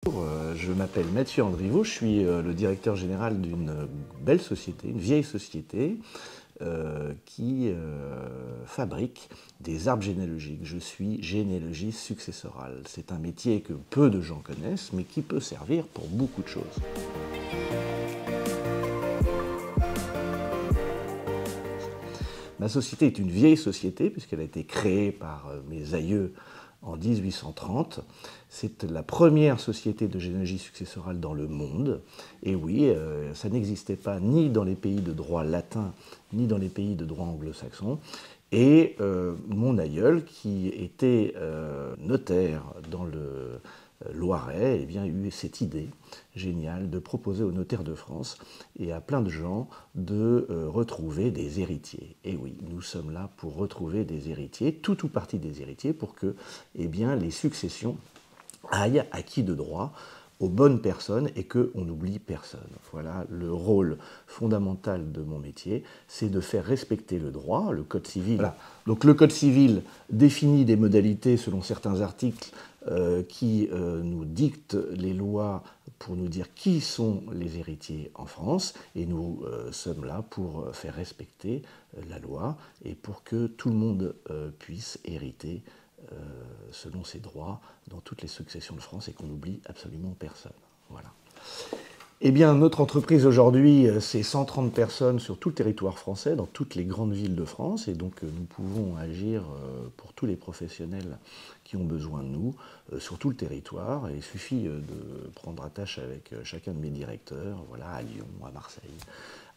Je m'appelle Mathieu Andriveau, je suis le directeur général d'une belle société, une vieille société qui fabrique des arbres généalogiques. Je suis généalogiste successoral. C'est un métier que peu de gens connaissent, mais qui peut servir pour beaucoup de choses. Ma société est une vieille société puisqu'elle a été créée par mes aïeux en 1830. C'est la première société de généalogie successorale dans le monde. Et oui, ça n'existait pas ni dans les pays de droit latin, ni dans les pays de droit anglo-saxon. Et mon aïeul, qui était notaire dans le Loiret, eh bien, a eu cette idée géniale de proposer aux notaires de France et à plein de gens de retrouver des héritiers. Et oui, nous sommes là pour retrouver des héritiers, tout ou partie des héritiers, pour que eh bien, les successions aillent acquis de droit aux bonnes personnes et qu'on n'oublie personne. Voilà, le rôle fondamental de mon métier, c'est de faire respecter le droit, le Code civil. Voilà. Donc le Code civil définit des modalités selon certains articles qui nous dictent les lois pour nous dire qui sont les héritiers en France, et nous sommes là pour faire respecter la loi et pour que tout le monde puisse hériter selon ses droits dans toutes les successions de France et qu'on n'oublie absolument personne. Voilà. Eh bien, notre entreprise aujourd'hui, c'est 130 personnes sur tout le territoire français, dans toutes les grandes villes de France, et donc nous pouvons agir pour tous les professionnels qui ont besoin de nous sur tout le territoire. Et il suffit de prendre attache avec chacun de mes directeurs, voilà, à Lyon, à Marseille,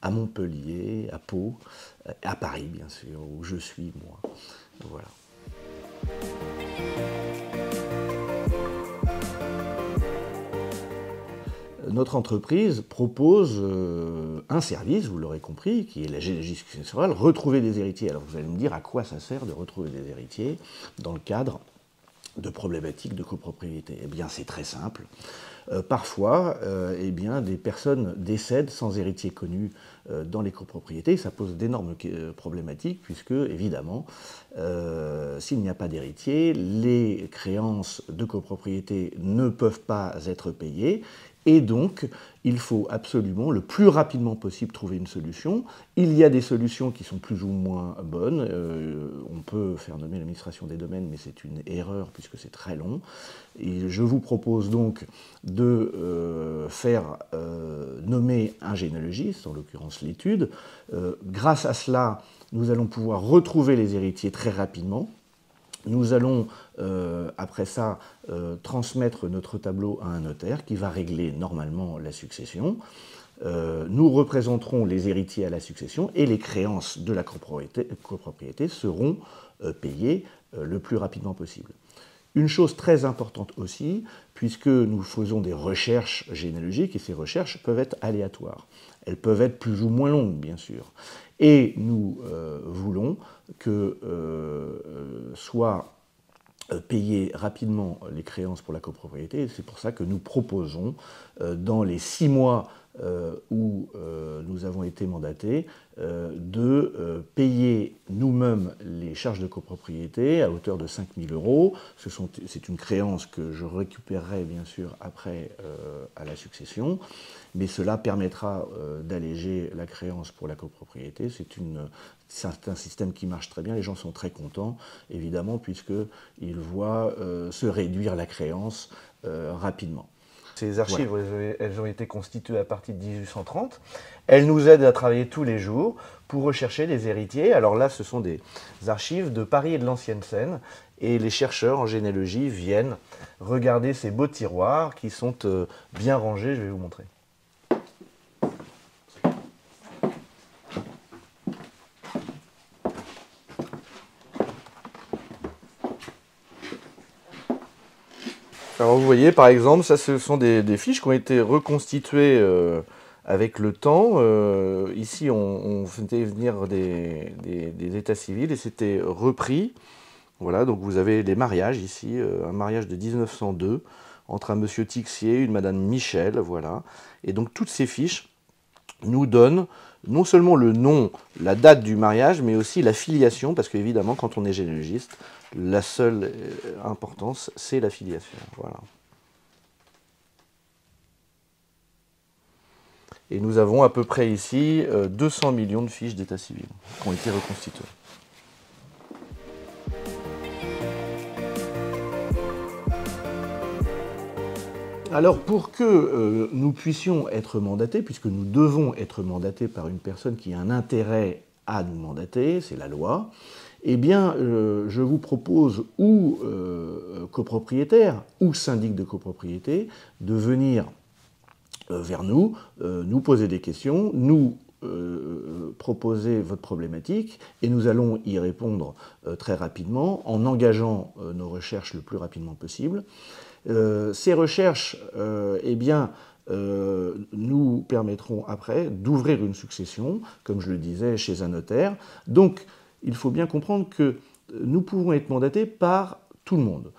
à Montpellier, à Pau, à Paris bien sûr, où je suis moi. Voilà. Notre entreprise propose un service, vous l'aurez compris, qui est la généalogie successorale, retrouver des héritiers. Alors vous allez me dire à quoi ça sert de retrouver des héritiers dans le cadre de problématiques de copropriété. Eh bien c'est très simple. Parfois, eh bien, des personnes décèdent sans héritier connu dans les copropriétés. Ça pose d'énormes problématiques puisque, évidemment, s'il n'y a pas d'héritier, les créances de copropriété ne peuvent pas être payées. Et donc, il faut absolument, le plus rapidement possible, trouver une solution. Il y a des solutions qui sont plus ou moins bonnes. On peut faire nommer l'administration des domaines, mais c'est une erreur puisque c'est très long. Et je vous propose donc de faire nommer un généalogiste, en l'occurrence l'étude. Grâce à cela, nous allons pouvoir retrouver les héritiers très rapidement. Nous allons, après ça, transmettre notre tableau à un notaire qui va régler normalement la succession. Nous représenterons les héritiers à la succession et les créances de la copropriété seront payées le plus rapidement possible. Une chose très importante aussi, puisque nous faisons des recherches généalogiques, et ces recherches peuvent être aléatoires. Elles peuvent être plus ou moins longues, bien sûr. Et nous voulons que soient payées rapidement les créances pour la copropriété. C'est pour ça que nous proposons, dans les 6 mois où nous avons été mandatés, de payer nous-mêmes les charges de copropriété à hauteur de 5 000 €. C'est une créance que je récupérerai bien sûr après à la succession, mais cela permettra d'alléger la créance pour la copropriété. C'est un système qui marche très bien, les gens sont très contents, évidemment, puisqu'ils voient se réduire la créance rapidement. Ces archives, voilà. elles ont été constituées à partir de 1830. Elles nous aident à travailler tous les jours pour rechercher les héritiers. Alors là, ce sont des archives de Paris et de l'Ancienne Seine. Et les chercheurs en généalogie viennent regarder ces beaux tiroirs qui sont bien rangés. Je vais vous montrer. Alors vous voyez, par exemple, ça, ce sont des fiches qui ont été reconstituées avec le temps. Ici, on faisait venir des états civils et c'était repris. Voilà, donc vous avez les mariages ici, un mariage de 1902 entre un monsieur Tixier et une madame Michel, voilà. Et donc toutes ces fiches nous donnent non seulement le nom, la date du mariage, mais aussi la filiation, parce qu'évidemment, quand on est généalogiste, la seule importance, c'est la filiation. Voilà. Et nous avons à peu près ici 200 millions de fiches d'état civil qui ont été reconstituées. Alors pour que nous puissions être mandatés, puisque nous devons être mandatés par une personne qui a un intérêt à nous mandater, c'est la loi, eh bien je vous propose ou copropriétaire ou syndic de copropriété de venir vers nous, nous poser des questions, nous proposer votre problématique et nous allons y répondre très rapidement en engageant nos recherches le plus rapidement possible. Ces recherches eh bien, nous permettront après d'ouvrir une succession, comme je le disais, chez un notaire. Donc, il faut bien comprendre que nous pouvons être mandatés par tout le monde.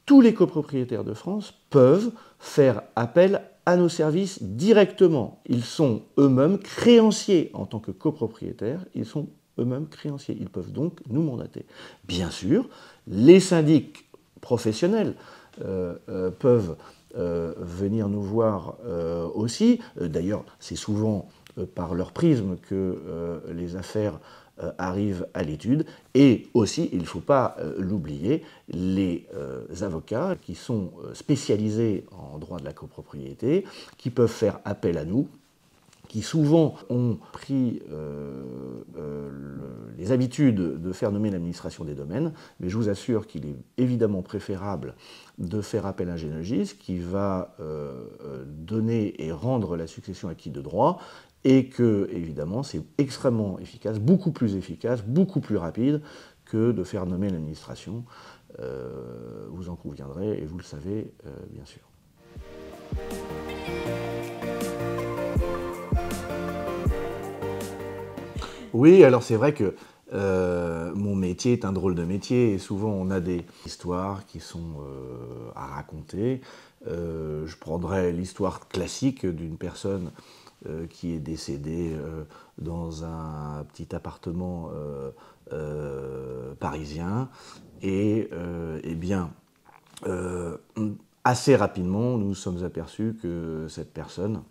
Tous les copropriétaires de France peuvent faire appel à nos services directement. Ils sont eux-mêmes créanciers en tant que copropriétaires, ils sont eux-mêmes créanciers. Ils peuvent donc nous mandater. Bien sûr, les syndics professionnels peuvent venir nous voir aussi. D'ailleurs, c'est souvent par leur prisme que les affaires arrivent à l'étude. Et aussi, il ne faut pas l'oublier, les avocats qui sont spécialisés en droit de la copropriété, qui peuvent faire appel à nous, qui souvent ont pris les habitudes de faire nommer l'administration des domaines, mais je vous assure qu'il est évidemment préférable de faire appel à un généalogiste qui va donner et rendre la succession acquis de droit, et que, évidemment, c'est extrêmement efficace, beaucoup plus rapide que de faire nommer l'administration. Vous en conviendrez, et vous le savez, bien sûr. Oui, alors c'est vrai que mon métier est un drôle de métier, et souvent on a des histoires qui sont à raconter. Je prendrais l'histoire classique d'une personne qui est décédée dans un petit appartement parisien, et eh bien, assez rapidement, nous nous sommes aperçus que cette personne,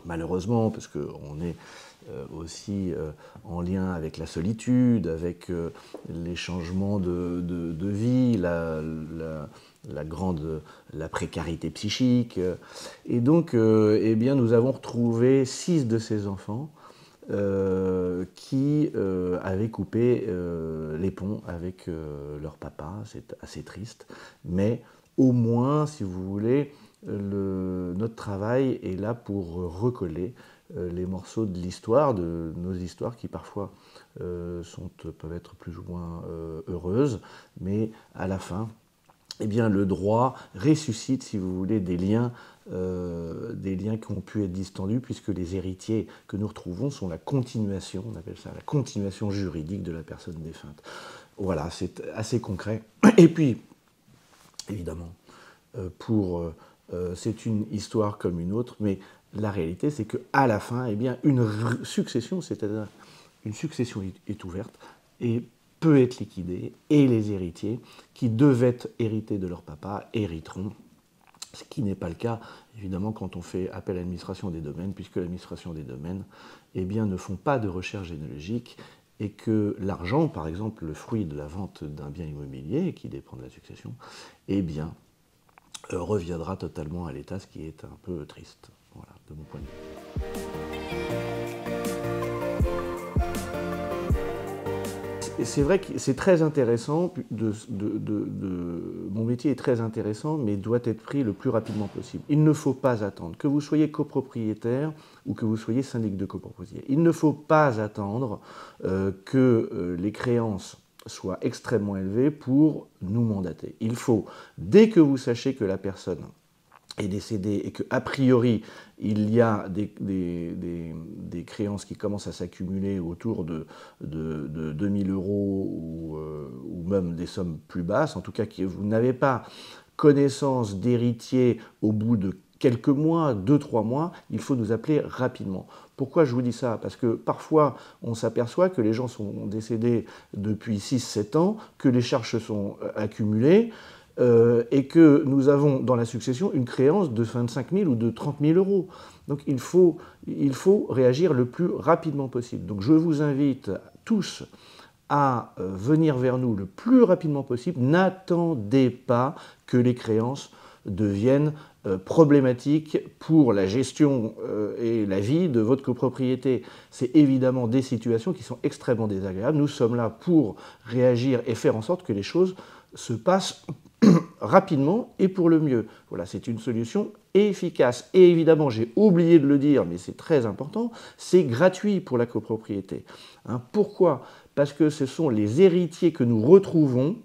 malheureusement, parce qu'on est aussi en lien avec la solitude, avec les changements de vie, la précarité psychique. Et donc, eh bien, nous avons retrouvé 6 de ces enfants qui avaient coupé les ponts avec leur papa. C'est assez triste, mais au moins, si vous voulez, notre travail est là pour recoller les morceaux de l'histoire, de nos histoires qui parfois peuvent être plus ou moins heureuses, mais à la fin, eh bien, le droit ressuscite, si vous voulez, des liens qui ont pu être distendus, puisque les héritiers que nous retrouvons sont la continuation, on appelle ça la continuation juridique de la personne défunte. Voilà, c'est assez concret. Et puis, évidemment, c'est une histoire comme une autre, mais la réalité, c'est qu'à la fin, eh bien, une succession, c'est-à-dire une succession est ouverte et peut être liquidée, et les héritiers qui devaient hériter de leur papa hériteront, ce qui n'est pas le cas, évidemment, quand on fait appel à l'administration des domaines, puisque l'administration des domaines, eh bien, ne font pas de recherche généalogique, et que l'argent, par exemple, le fruit de la vente d'un bien immobilier, qui dépend de la succession, eh bien, reviendra totalement à l'État, ce qui est un peu triste, voilà, de mon point de vue. C'est vrai que c'est très intéressant, mon métier est très intéressant, mais doit être pris le plus rapidement possible. Il ne faut pas attendre, que vous soyez copropriétaire ou que vous soyez syndic de copropriété. Il ne faut pas attendre que les créances soient extrêmement élevées pour nous mandater. Il faut, dès que vous sachez que la personne est décédée et qu'a priori il y a des créances qui commencent à s'accumuler autour de 2000 € ou même des sommes plus basses, en tout cas que vous n'avez pas connaissance d'héritiers au bout de quelques mois, 2-3 mois, il faut nous appeler rapidement. Pourquoi je vous dis ça? Parce que parfois, on s'aperçoit que les gens sont décédés depuis 6-7 ans, que les charges se sont accumulées, et que nous avons dans la succession une créance de 25 000 ou de 30 000 euros. Donc il faut réagir le plus rapidement possible. Donc je vous invite tous à venir vers nous le plus rapidement possible. N'attendez pas que les créances deviennent problématiques pour la gestion et la vie de votre copropriété. C'est évidemment des situations qui sont extrêmement désagréables. Nous sommes là pour réagir et faire en sorte que les choses se passent rapidement et pour le mieux. Voilà, c'est une solution efficace. Et évidemment, j'ai oublié de le dire, mais c'est très important, c'est gratuit pour la copropriété. Hein, pourquoi ? Parce que ce sont les héritiers que nous retrouvons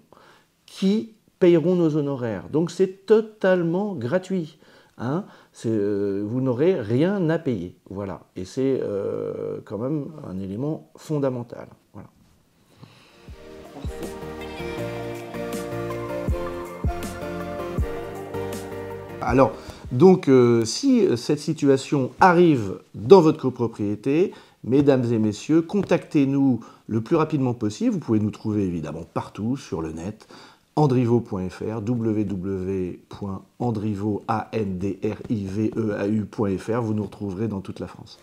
qui payeront nos honoraires. Donc c'est totalement gratuit. Hein, vous n'aurez rien à payer. Voilà. Et c'est quand même un élément fondamental. Voilà. Alors, donc, si cette situation arrive dans votre copropriété, mesdames et messieurs, contactez-nous le plus rapidement possible. Vous pouvez nous trouver évidemment partout sur le net, andriveau.fr, www.andriveau.fr. Vous nous retrouverez dans toute la France.